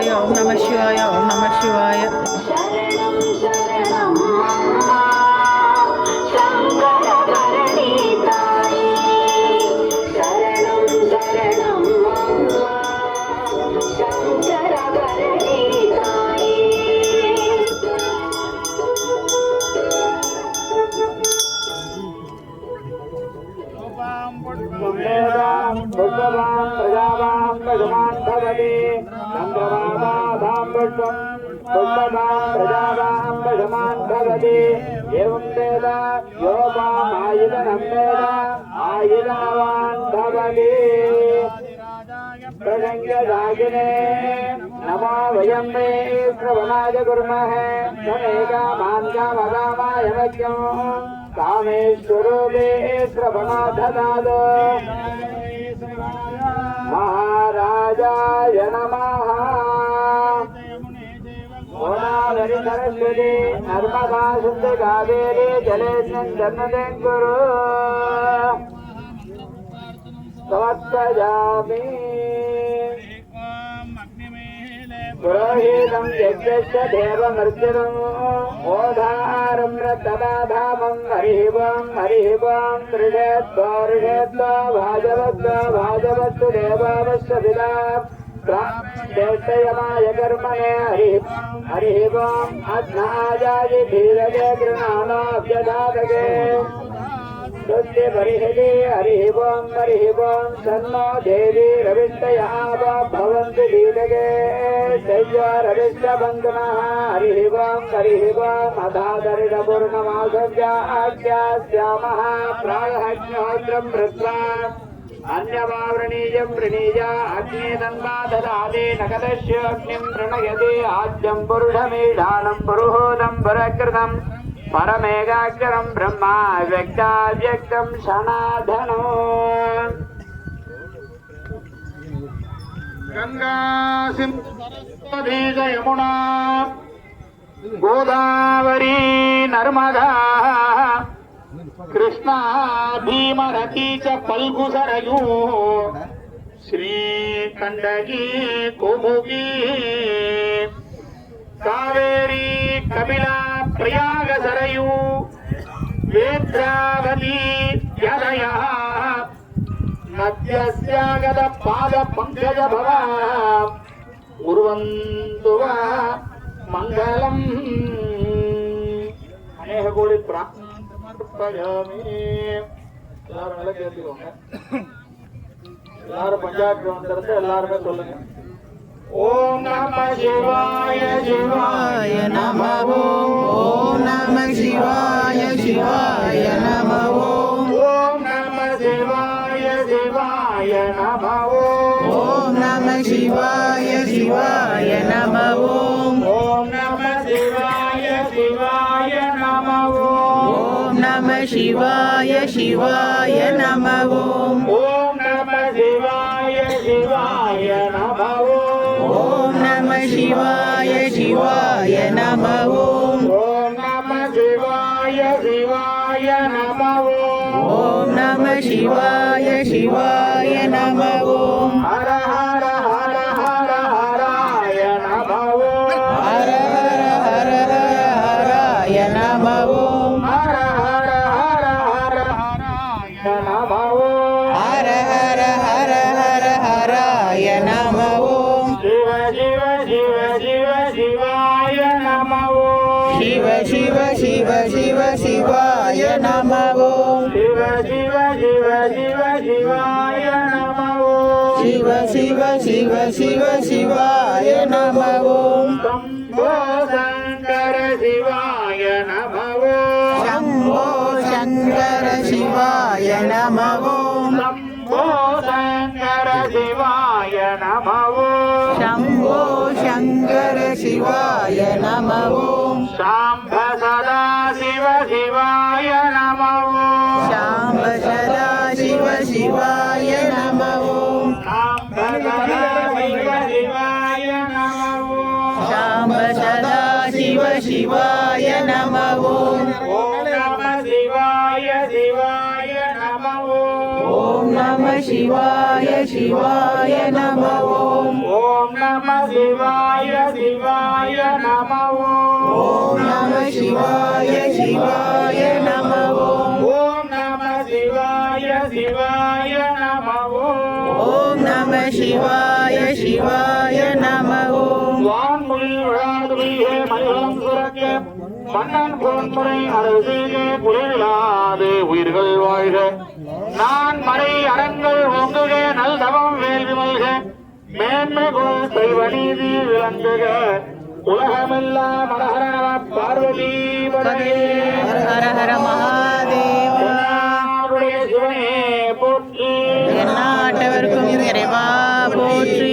சிவாய, ஓம் நம சிவாய, ஓம் நம சிவாய. नमो वयं मे श्रवणाय कुर्मः कामाय मह्यं कामेश्वरो मे श्रवणाददाद महाराजाय नमः गोदावरी सरस्वती नर्मदा सिंधु कावेरी जलेस्मिन् सन्निधिं कुरु समर्पयामि पुरोहितं यज्ञस्य देवमर्चनम् ओधारं रतदाधामं हरिः ओं ऋषेत्वा भाजवस्तु देवावश्य पिता प्राप्तेयमाय कर्मणे हरिः ओं अध्नायाय धीरजे गृणानाभ्यधातके स्वस्ति परिहृदि हरिः ओं सन्नो देवी रविष्टयः भवन्तु दीदगे दैव्य रविष्टबन्धनः हरिः ओं अधादरिणपूर्णमासव्याख्यास्यामः प्रायःज्ञोत्रं कृत्वा अन्यवावृणीयं वृणीया अग्नितन्वा ददाति नकदस्योऽग्निं प्रणयति आद्यं पुरुषमीडानं पुरुहूतं पुरकृतं परमेकाक्षरं ब्रह्मा व्यक्ताव्यक्तं सनातनो गंगा सिंधु यमुना गोदावरी नर्मदा कृष्णा भीमरती च पल्गुसरयू श्रीकंडगी कुमुगी कावेरी कपिला प्रयाग सरयू वेद्रावती यदयः नद्यस्यागत पाद पंकज भवा उर्वन्तु वा मंगलम् अनेक कोटि प्रार्थयामि எல்லாரும் நல்லா கேட்டுக்கோங்க எல்லாரும் பஞ்சாயத்து மந்திரத்தை எல்லாருமே சொல்லுங்க ओम नमः शिवाय शिवाय नमः ओम नमः शिवाय शिवाय नमः ओम नमः शिवाय शिवाय नमः ओम नमः शिवाय शिवाय नमः ओम नमः शिवाय शिवाय नमः ओम नमः शिवाय शिवाय नमः ओम नमः शिवाय शिवाय नमः ओम नमः शिवाय शिवाय नमः ओम नमः शिवाय शिवाय नमः ओम नमः शिवाय शिवाय नमः हर हर हर हर हराय नमः हर हर हर हर हराय नमः हर हर हर हर हराय नमः हर हर हर हर हराय नमः शिव शिव शिव शिव शिवाय नमः शिव शिव शिव शिव शिवाय नमः शिव शिव शिव शिव शिवाय नमः शंभो शंकर शिवाय नमः शंभो शंकर शिवाय नमः शंभो शंकर शिवाय नमः शंभो शंकर शिवाय नमः शांब सदा शिव शिवाय नमः शांब सदा शिव शिवाय नमः शांब सदा शिव शिवाय नमः शांब सदा शिव शिवाय नमः ओम नमः शिवाय शिवाय नमः ओम नमः சிவாய சிவாய நம ஓம் ஓம் நம சிவாய சிவாய நம ஓம் நம சிவாய சிவாய நம ஓம் ஓம் நம சிவாய சிவாய நம ஓம் நம சிவாய சிவாய நம ஓம் வான்மொழி விழாதுரியே மனிதம் சுரக்க மன்னன் பொன்முறை அரசியே புரிவிழாது உயிர்கள் வாழ்க நான் மறை அரங்கள் ஓங்குக நல்தவம் வேள்வி மல்க மேன்மை கொள் செல்வ நீதி விளங்குக உலகமெல்லாம் ஹர நம பார்வதி பதே ஹர ஹர மகாதேவா சிவனே போற்றி எந்நாட்டவர்க்கும் இறைவா போற்றி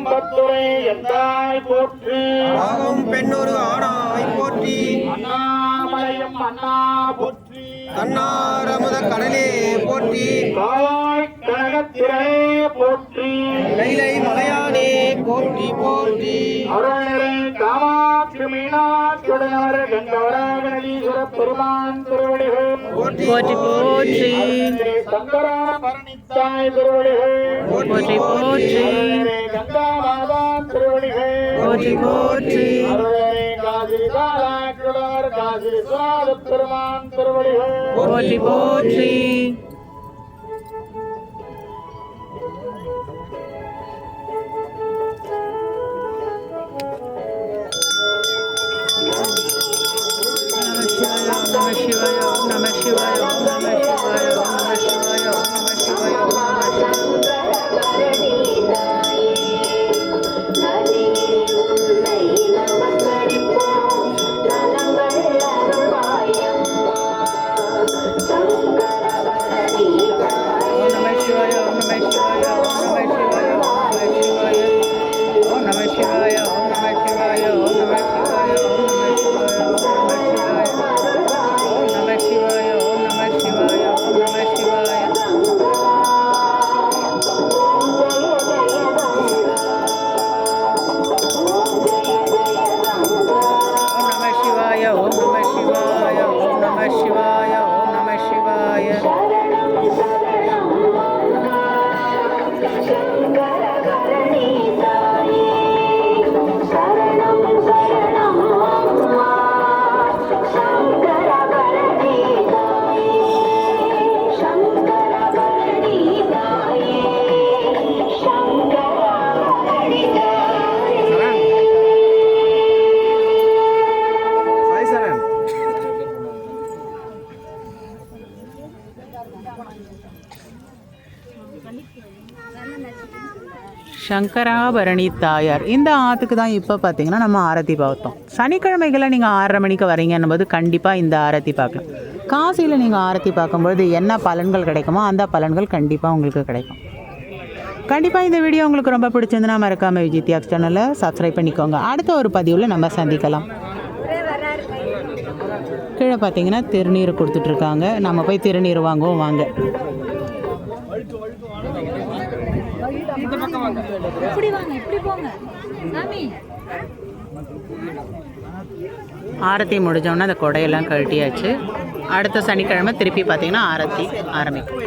பத்துரை எந்தாய் போற்றி ஆகும் பெண்ணொரு ஆணாய் போற்றி அண்ணாமலையும் அண்ணா போற்றி கண்ணாரமுத கடலே போற்றி காவாய் கனகத்திரே போற்றி கைலை மலையானே போற்றி போற்றி அருள்நிறை காமாட்சி மீனாட்சியுடையவர் கங்கவராகணீஸ்வர பெருமான் திருவடிகள் போற்றி போற்றி போற்றி ஸ்ரீ சங்கரா பரணித்தாய் திருவடிகள் போற்றி போற்றி கங்கா மாதா திருவடிகள் போற்றி போற்றி அருள்நிறை காசி விசாலாட்சியுடையவர் காசி விஸ்வநாத பெருமான் திருவடிகள் போற்றி போற்றி நம சிவாய நம சிவாய நம சிவாய நம சிவாய நம சிவாய நம சிவாய நம சிவாய நம சிவாய நம சிவாய நம சிவாய நம சிவாய நம சிவாய நம சிவாய நம சிவாய நம சிவாய ஓம் நம சிவாய ஓம் நம சிவாய ஓம் நம சிவாய சாய் சரண் சங்கராபரணி தாயார் இந்த ஆற்றுக்கு தான் இப்போ பார்த்தீங்கன்னா நம்ம ஆரத்தி பார்த்தோம். சனிக்கிழமைகளை நீங்கள் 6:30 மணிக்கு வரீங்கன்னும்போது கண்டிப்பாக இந்த ஆரத்தி பார்க்கலாம். காசியில் நீங்கள் ஆரத்தி பார்க்கும்பொழுது என்ன பலன்கள் கிடைக்குமோ அந்த பலன்கள் கண்டிப்பாக உங்களுக்கு கிடைக்கும். கண்டிப்பாக இந்த வீடியோ உங்களுக்கு ரொம்ப பிடிச்சிருந்துன்னா மறக்காமல் விஜய் தியாக்ஸ் சேனலை சப்ஸ்கிரைப் பண்ணிக்கோங்க. அடுத்த ஒரு பதிவில் நம்ம சந்திக்கலாம். கீழே பார்த்தீங்கன்னா திருநீர் கொடுத்துட்ருக்காங்க. நம்ம போய் திருநீர் வாங்குவோம் வாங்க. ஆரத்தி முடிஞ்சோன்னா அந்த கொடையெல்லாம் கழட்டியாச்சு. அடுத்த சனிக்கிழமை திருப்பி பார்த்தீங்கன்னா ஆரத்தி ஆரம்பிக்கும்.